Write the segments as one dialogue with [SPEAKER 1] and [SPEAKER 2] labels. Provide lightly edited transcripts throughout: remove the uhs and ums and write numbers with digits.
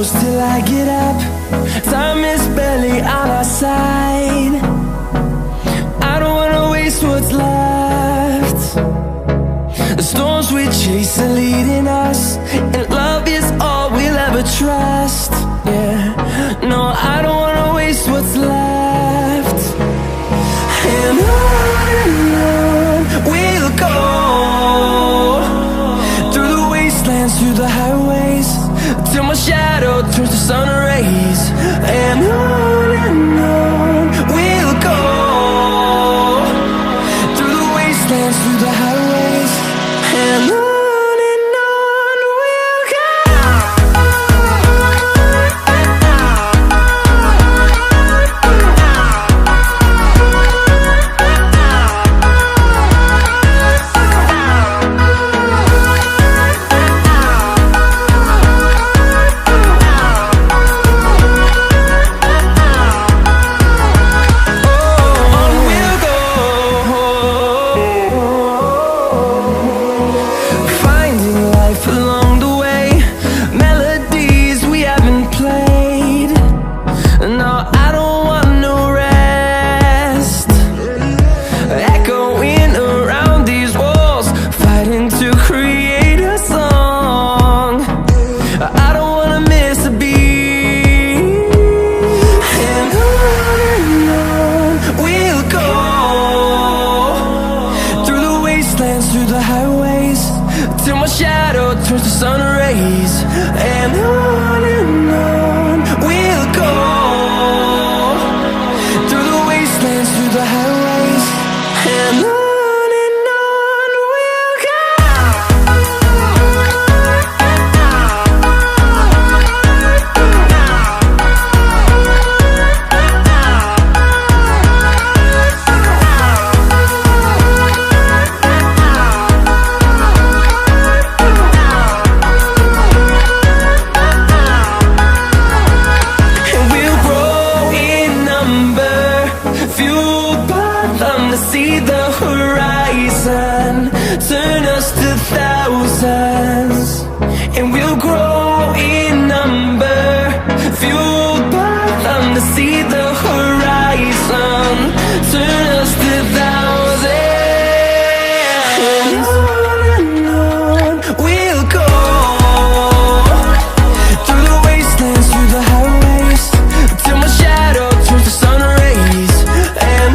[SPEAKER 1] close till I get up. Time is barely on our side. I don't wanna waste what's left. The storms we chase are leading us, and love is all we'll ever trust. Yeah, no, I don't wanna waste what's left. And on we'll go, through the wastelands, through the highways, till my shadow turns to sun rays. And on we'll go, through the wastelands, through the highways, and on we'll go. Through the highways, till my shadow turns to sun rays. And on we'll go, through the wastelands, through the highways, and on we'll go. See the horizon, turn us to thousands, and we'll grow in number, fueled by them. To see the horizon, turn us to thousands, and on we'll go, through the wastelands, through the highways, till my shadow turns to sun rays. And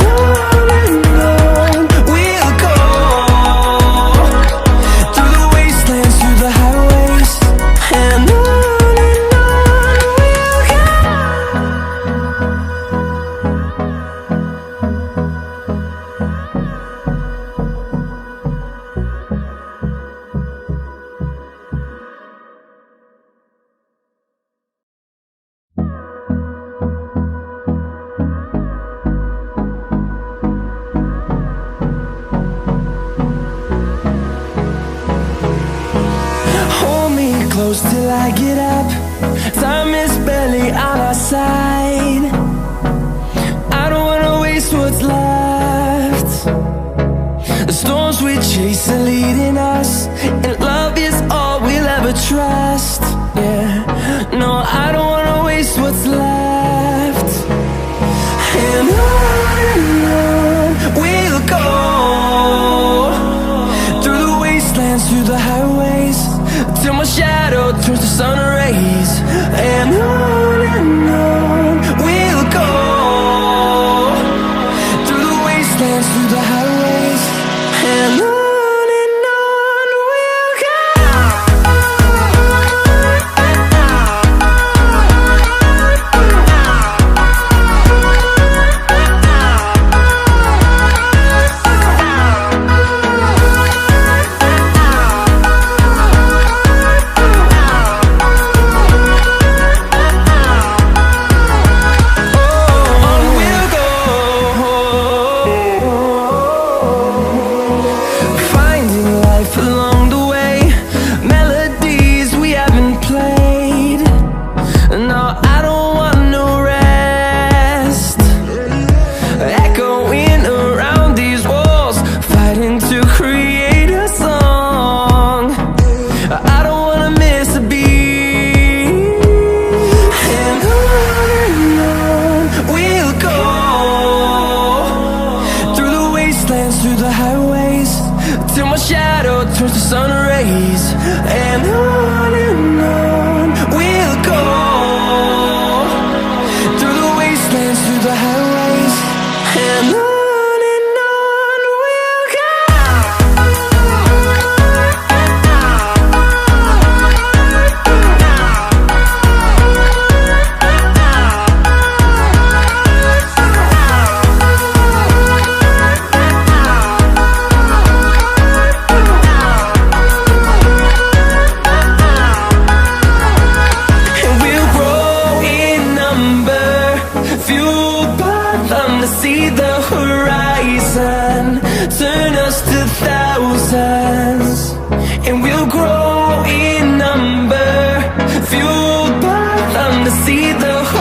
[SPEAKER 1] close till I get up. Time is barely on our side. I don't wanna waste what's left. The storms we chase are leading us, and love is all we'll ever trust. Yeah, no, I don't wanna waste what's left. And on we'll go, through the wastelands, through the highways, till my shadow turns to sun rays. And on we'll go, through the wastelands, through the highways, and on. the highways, and on we'll go. See the horizon, turn us to thousands, and we'll grow in number, fueled by them to see the horizon.